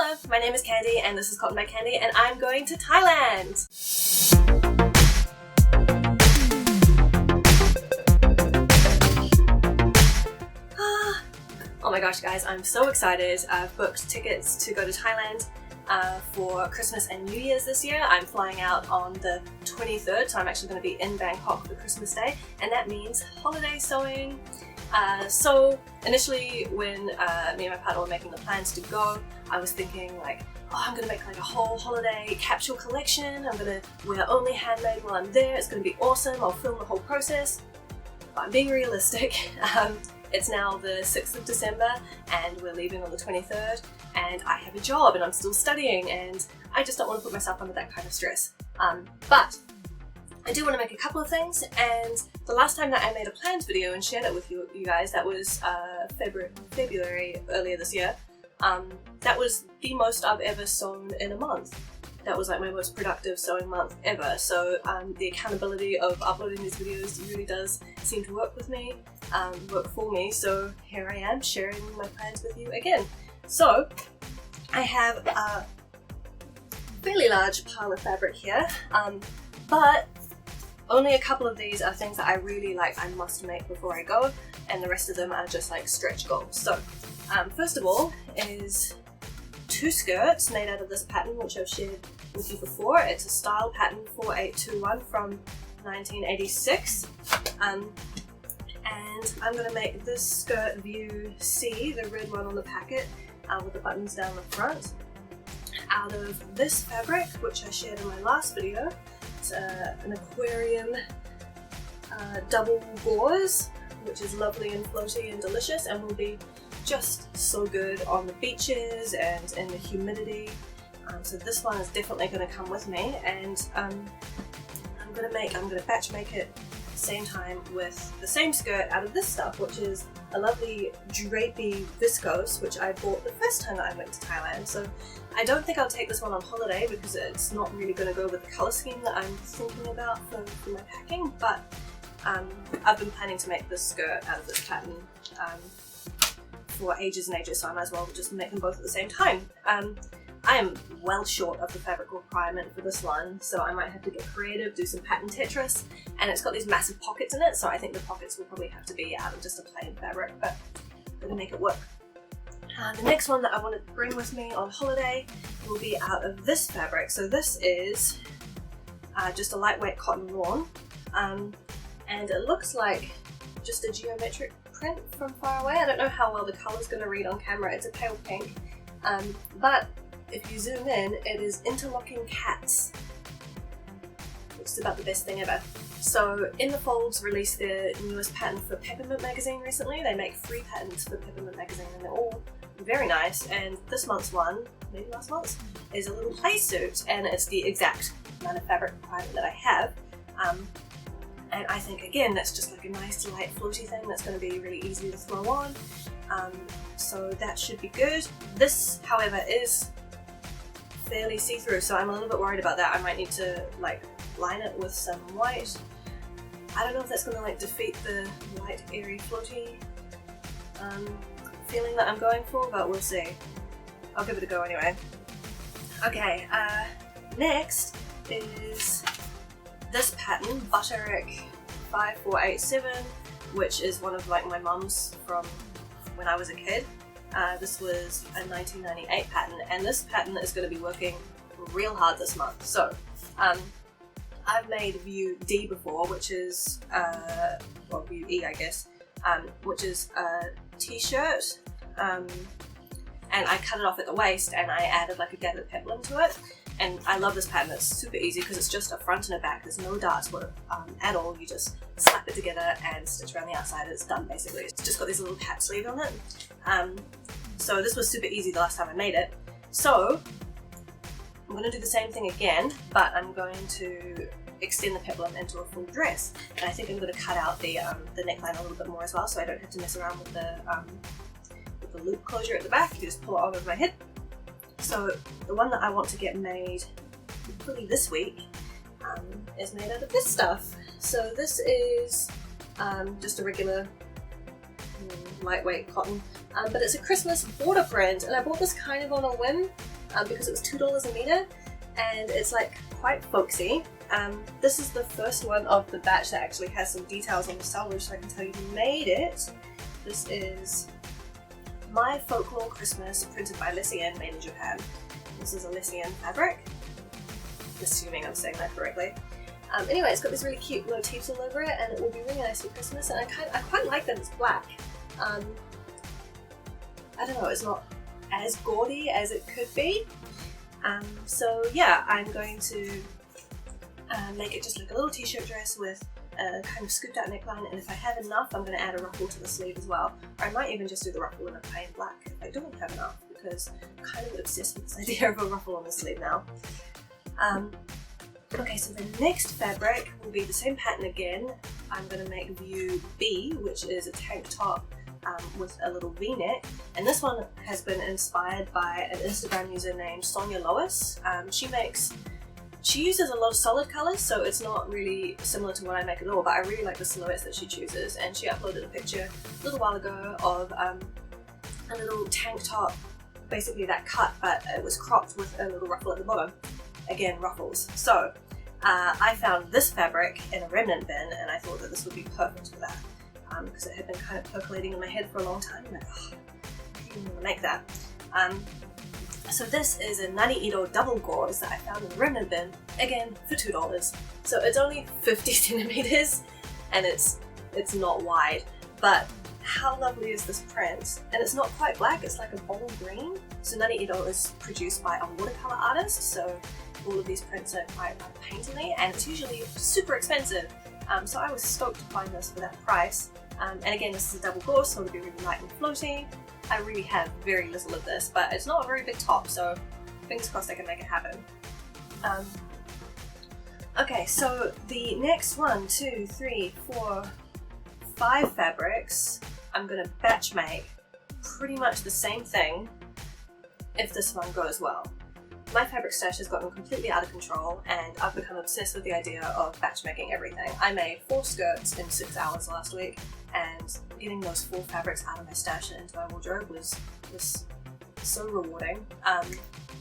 Hello, my name is Candy and this is Cotton by Candy and I'm going to Thailand! Oh my gosh guys, I'm so excited. I've booked tickets to go to Thailand for Christmas and New Year's this year. I'm flying out on the 23rd, so I'm actually going to be in Bangkok for Christmas Day, and that means holiday sewing. So initially when me and my partner were making the plans to go, I was thinking like, oh, I'm going to make like a whole holiday capsule collection. I'm going to wear only handmade while I'm there. It's going to be awesome. I'll film the whole process. But I'm being realistic. It's now the 6th of December and we're leaving on the 23rd and I have a job and I'm still studying and I just don't want to put myself under that kind of stress. But I do want to make a couple of things, and the last time that I made a plans video and shared it with you guys, that was February earlier this year. That was the most I've ever sewn in a month. That was like my most productive sewing month ever, so the accountability of uploading these videos really does seem to work with me, work for me, so here I am sharing my plans with you again. So I have a fairly large pile of fabric here, but only a couple of these are things that I really like, I must make before I go, and the rest of them are just like stretch goals. So first of all is two skirts made out of this pattern which I've shared with you before. It's a style pattern 4821 from 1986, and I'm going to make this skirt view C, the red one on the packet with the buttons down the front, out of this fabric which I shared in my last video. It's an aquarium double gauze, which is lovely and floaty and delicious and will be just so good on the beaches and in the humidity. So this one is definitely going to come with me, and I'm going to batch make it at the same time with the same skirt out of this stuff, which is a lovely drapey viscose which I bought the first time that I went to Thailand. So I don't think I'll take this one on holiday because it's not really going to go with the colour scheme that I'm thinking about for my packing, but I've been planning to make this skirt out of this pattern for ages and ages, so I might as well just make them both at the same time. I am well short of the fabric requirement for this one, so I might have to get creative, do some pattern Tetris, and it's got these massive pockets in it, so I think the pockets will probably have to be out of just a plain fabric, but I'm going to make it work. The next one that I want to bring with me on holiday will be out of this fabric. So this is just a lightweight cotton lawn, and it looks like just a geometric print from far away. I don't know how well the colour's going to read on camera. It's a pale pink, but if you zoom in, it is interlocking cats, which is about the best thing ever. So In the Folds released their newest pattern for Peppermint magazine recently. They make free patterns for Peppermint magazine and they're all very nice, and this month's one, maybe last month's, is a little play suit, and it's the exact amount of fabric requirement that I have. And I think again that's just like a nice light floaty thing that's going to be really easy to throw on, so that should be good. This however is fairly see-through, so I'm a little bit worried about that. I might need to like line it with some white. I don't know if that's going to like defeat the light airy floaty feeling that I'm going for, but we'll see. I'll give it a go anyway. Okay, next is this pattern, Butterick 5487, which is one of like my mum's from when I was a kid. This was a 1998 pattern, and this pattern is going to be working real hard this month. So I've made view D before, which is well, view E I guess, which is a t-shirt, and I cut it off at the waist and I added like a gathered peplum to it. And I love this pattern. It's super easy because it's just a front and a back. There's no darts at all. You just slap it together and stitch around the outside and it's done basically. It's just got this little cap sleeve on it. So this was super easy the last time I made it. So I'm going to do the same thing again, but I'm going to extend the peplum into a full dress. And I think I'm going to cut out the neckline a little bit more as well, so I don't have to mess around with the loop closure at the back. You just pull it over my head. So the one that I want to get made hopefully this week is made out of this stuff. So this is just a regular lightweight cotton, but it's a Christmas border print, and I bought this kind of on a whim. because it was $2 a meter, and it's like quite folksy. This is the first one of the batch that actually has some details on the selvage, so I can tell you who made it. This is My Folklore Christmas, printed by Lecien, made in Japan. This is a Lecien fabric, assuming I'm saying that correctly. Anyway, it's got these really cute motifs all over it, and it will be really nice for Christmas, and I quite like that it's black. I don't know, it's not as gaudy as it could be. So yeah, I'm going to make it just like a little t-shirt dress with a kind of scooped out neckline, and if I have enough, I'm going to add a ruffle to the sleeve as well. Or I might even just do the ruffle in a plain black if I don't have enough, because I'm kind of obsessed with this idea of a ruffle on the sleeve now. Okay, so the next fabric will be the same pattern again. I'm going to make view B, which is a tank top with a little v-neck, and this one has been inspired by an Instagram user named Sonia Lois. She uses a lot of solid colours, so it's not really similar to what I make at all, but I really like the silhouettes that she chooses, and she uploaded a picture a little while ago of a little tank top, basically that cut, but it was cropped with a little ruffle at the bottom. Again, ruffles. So I found this fabric in a remnant bin, and I thought that this would be perfect for that, because it had been kind of percolating in my head for a long time. I'm like, oh, I really want to make that. So this is a Nani double gauze that I found in the remnant bin, again for $2. So it's only 50 centimeters, and it's not wide, but how lovely is this print? And it's not quite black, it's like a bottle green. So Nani is produced by a watercolor artist, so all of these prints are quite painterly, and it's usually super expensive. So I was stoked to find this for that price. And again, this is a double gauze, so it'll be really light and floaty. I really have very little of this, but it's not a very big top, so fingers crossed I can make it happen. Okay, so the next 1, 2, 3, 4, 5 fabrics, I'm going to batch make pretty much the same thing if this one goes well. My fabric stash has gotten completely out of control, and I've become obsessed with the idea of batch making everything. I made 4 skirts in 6 hours last week, and getting those 4 fabrics out of my stash and into my wardrobe was so rewarding.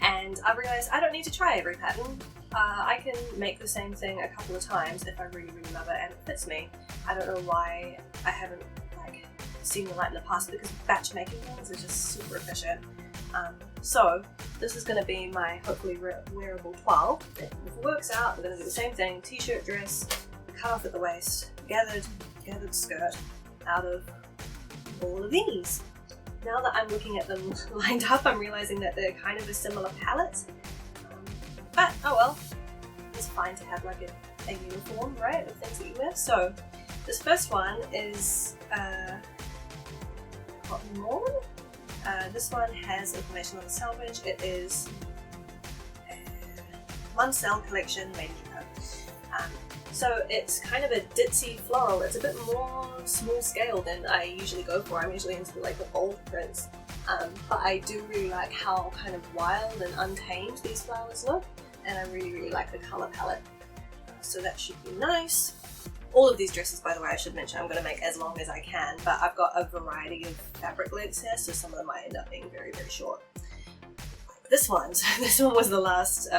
And I realised I don't need to try every pattern. I can make the same thing a couple of times if I really, really love it and it fits me. I don't know why I haven't seen the light in the past, because batch making things are just super efficient. So this is going to be my hopefully wearable 12. If it works out, I'm going to do the same thing, t-shirt dress, cut off at the waist, gathered skirt out of all of these. Now that I'm looking at them lined up, I'm realizing that they're kind of a similar palette. But oh well, it's fine to have like a uniform, right, of things that you wear. So this first one is cotton lawn. This one has information on the selvage. It is a Munsell collection made in Japan. So it's kind of a ditzy floral. It's a bit more small scale than I usually go for. I'm usually into like the bold prints. But I do really like how kind of wild and untamed these flowers look, and I really, really like the colour palette. So that should be nice. All of these dresses, by the way, I should mention, I'm going to make as long as I can, but I've got a variety of fabric lengths here, so some of them might end up being very, very short. This one was the last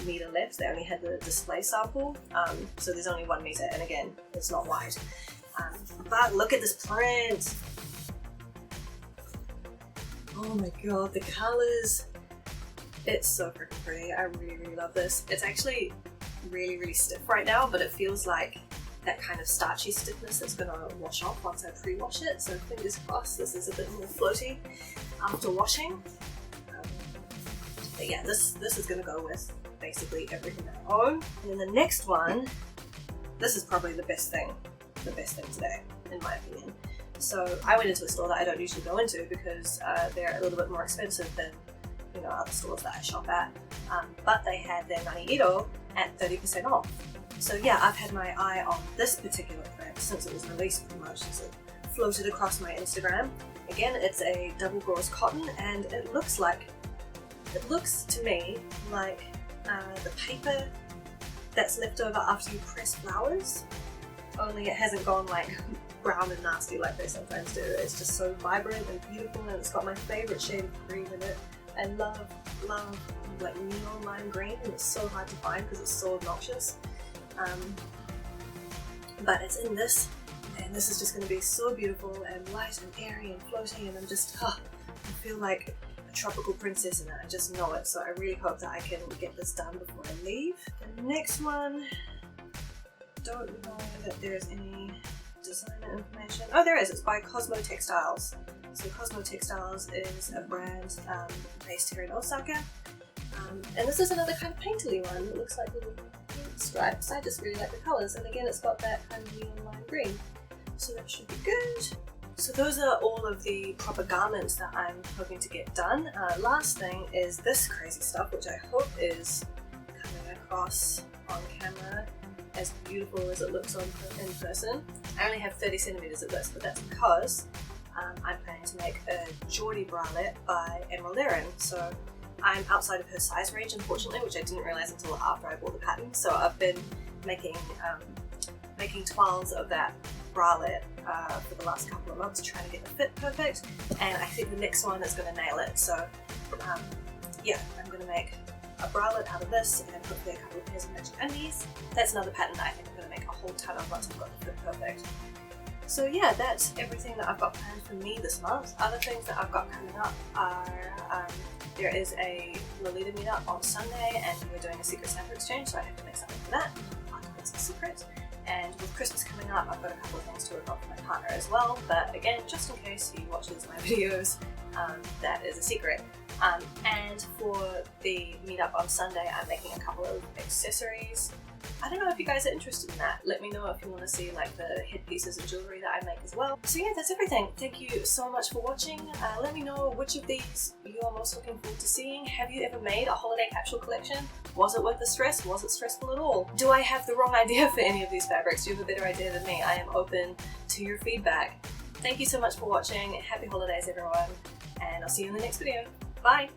meter left. They only had the display sample, so there's only 1 meter, and again, it's not wide. But look at this print! Oh my god, the colours! It's so freaking pretty. I really, really love this. It's actually really, really stiff right now, but it feels like that kind of starchy stiffness that's going to wash off once I pre-wash it, so fingers crossed this is a bit more floaty after washing. But yeah, this is going to go with basically everything I own. And then the next one, this is probably the best thing today, in my opinion. So I went into a store that I don't usually go into because they're a little bit more expensive than other stores that I shop at, but they had their Nani at 30% off. So yeah, I've had my eye on this particular print since it was released pretty much, since it floated across my Instagram. Again, it's a double gauze cotton, and it looks to me like the paper that's left over after you press flowers, only it hasn't gone like brown and nasty like they sometimes do. It's just so vibrant and beautiful, and it's got my favourite shade of green in it. I I love like neon lime green, and it's so hard to find because it's so obnoxious. But it's in this, and this is just going to be so beautiful and light and airy and floaty, and I'm just, I feel like a tropical princess in it. I just know it, so I really hope that I can get this done before I leave. The next one, don't know that there's any designer information. Oh, there is. It's by Cosmo Textiles. So Cosmo Textiles is a brand based here in Osaka. And this is another kind of painterly one. It looks like little stripes. I just really like the colours, and again it's got that kind of neon lime green, so that should be good. So those are all of the proper garments that I'm hoping to get done. Last thing is this crazy stuff, which I hope is coming across on camera as beautiful as it looks in person. I only have 30 centimeters of this, but that's because I'm planning to make a Geordie bralette by Lecien. So I'm outside of her size range, unfortunately, which I didn't realize until after I bought the pattern. So I've been making 12s of that bralette for the last couple of months, trying to get the fit perfect, and I think the next one is going to nail it. So yeah, I'm going to make a bralette out of this, and hopefully a couple of pairs of matching undies. That's another pattern that I think I'm going to make a whole ton of once I've got the fit perfect. So yeah, that's everything that I've got planned for me this month. Other things that I've got coming up are there is a Lolita meetup on Sunday, and we're doing a secret Santa exchange, so I have to make something for that. It's a secret. And with Christmas coming up, I've got a couple of things to work on for my partner as well, but again, just in case he watches my videos, that is a secret. And for the meetup on Sunday, I'm making a couple of accessories. I don't know if you guys are interested in that. Let me know if you want to see like the headpieces and jewellery that I make as well. So yeah, that's everything. Thank you so much for watching. Let me know which of these you're most looking forward to seeing. Have you ever made a holiday capsule collection? Was it worth the stress? Was it stressful at all? Do I have the wrong idea for any of these fabrics? Do you have a better idea than me? I am open to your feedback. Thank you so much for watching. Happy holidays, everyone, and I'll see you in the next video. Bye!